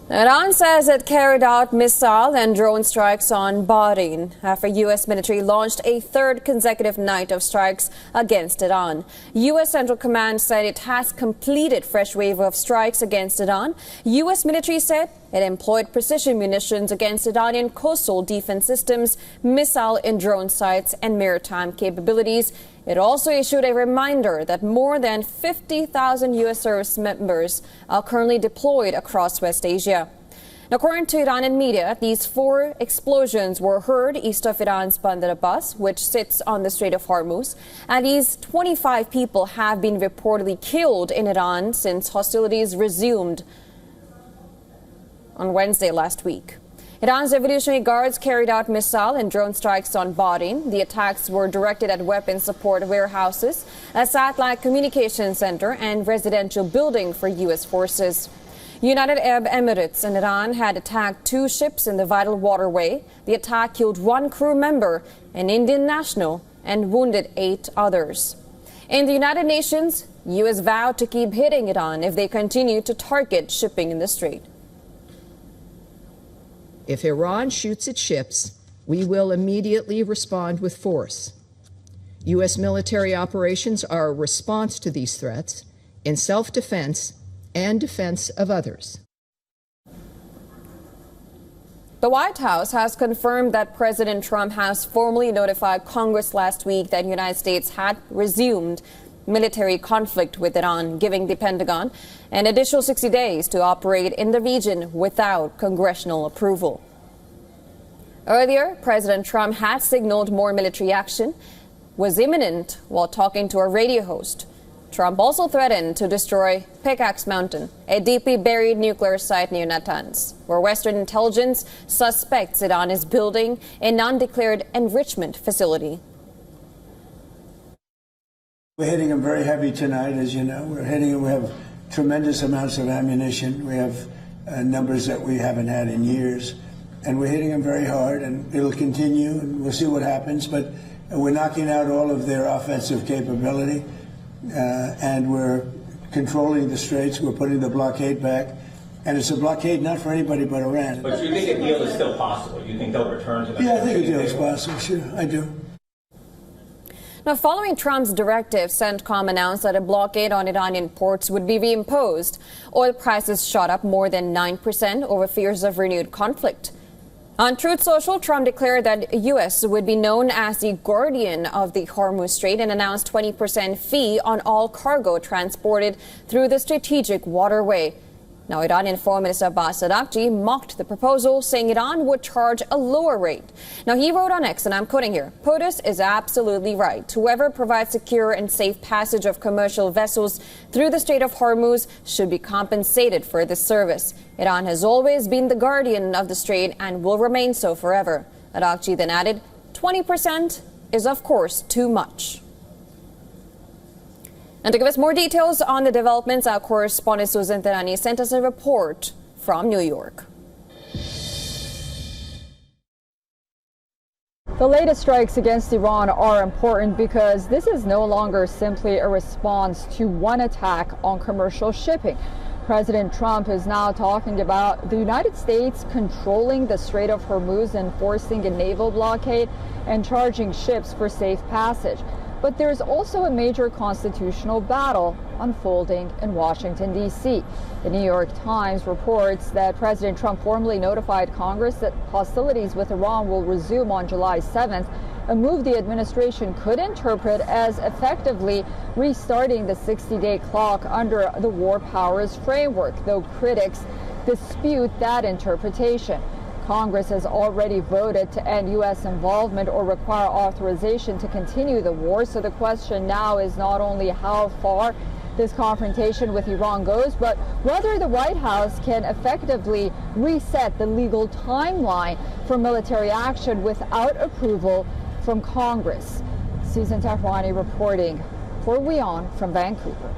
Iran says it carried out missile and drone strikes on Bahrain after U.S. military launched a third consecutive night of strikes against Iran. U.S. Central Command said it has completed fresh wave of strikes against Iran. U.S. military said it employed precision munitions against Iranian coastal defense systems, missile and drone sites, and maritime capabilities. It also issued a reminder that more than 50,000 U.S. service members are currently deployed across West Asia. According to Iranian media, these 4 explosions were heard east of Iran's Bandar Abbas, which sits on the Strait of Hormuz. At least 25 people have been reportedly killed in Iran since hostilities resumed on Wednesday last week. Iran's Revolutionary Guards carried out missile and drone strikes on Bahrain. The attacks were directed at weapons support warehouses, a satellite communication center, and residential building for U.S. forces. United Arab Emirates and Iran had attacked 2 ships in the vital waterway. The attack killed 1 crew member, an Indian national, and wounded 8 others. In the United Nations, U.S. vowed to keep hitting Iran if they continue to target shipping in the strait. If Iran shoots its ships, we will immediately respond with force. U.S. military operations are a response to these threats in self-defense and defense of others. The White House has confirmed that President Trump has formally notified Congress last week that the United States had resumed military conflict with Iran, giving the Pentagon an additional 60 days to operate in the region without congressional approval. Earlier, President Trump had signaled more military action was imminent while talking to a radio host. Trump also threatened to destroy Pickaxe Mountain, a deeply buried nuclear site near Natanz, where Western intelligence suspects Iran is building an undeclared enrichment facility. We're hitting them very heavy tonight, as you know. We have tremendous amounts of ammunition. We have numbers that we haven't had in years. And we're hitting them very hard, and it'll continue, and we'll see what happens. But we're knocking out all of their offensive capability, and we're controlling the straits. We're putting the blockade back. And it's a blockade not for anybody but Iran. But you think a deal is still possible? You think they'll return to the... Yeah, I think a deal is possible, sure. I do. Now, following Trump's directive, CENTCOM announced that a blockade on Iranian ports would be reimposed. Oil prices shot up more than 9% over fears of renewed conflict. On Truth Social, Trump declared that the U.S. would be known as the guardian of the Hormuz Strait and announced 20% fee on all cargo transported through the strategic waterway. Now, Iranian Foreign Minister Abbas Araghchi mocked the proposal, saying Iran would charge a lower rate. Now, he wrote on X, and I'm quoting here, "POTUS is absolutely right. Whoever provides secure and safe passage of commercial vessels through the Strait of Hormuz should be compensated for this service. Iran has always been the guardian of the strait and will remain so forever." Araghchi then added, 20% is, of course, too much. And to give us more details on the developments, our correspondent Susan Terani sent us a report from New York. The latest strikes against Iran are important because this is no longer simply a response to one attack on commercial shipping. President Trump is now talking about the United States controlling the Strait of Hormuz, enforcing a naval blockade, and charging ships for safe passage. But there's also a major constitutional battle unfolding in Washington, D.C. The New York Times reports that President Trump formally notified Congress that hostilities with Iran will resume on July 7th, a move the administration could interpret as effectively restarting the 60-day clock under the War Powers Framework, though critics dispute that interpretation. Congress has already voted to end U.S. involvement or require authorization to continue the war. So the question now is not only how far this confrontation with Iran goes, but whether the White House can effectively reset the legal timeline for military action without approval from Congress. Susan Tehrani reporting for WION from Vancouver.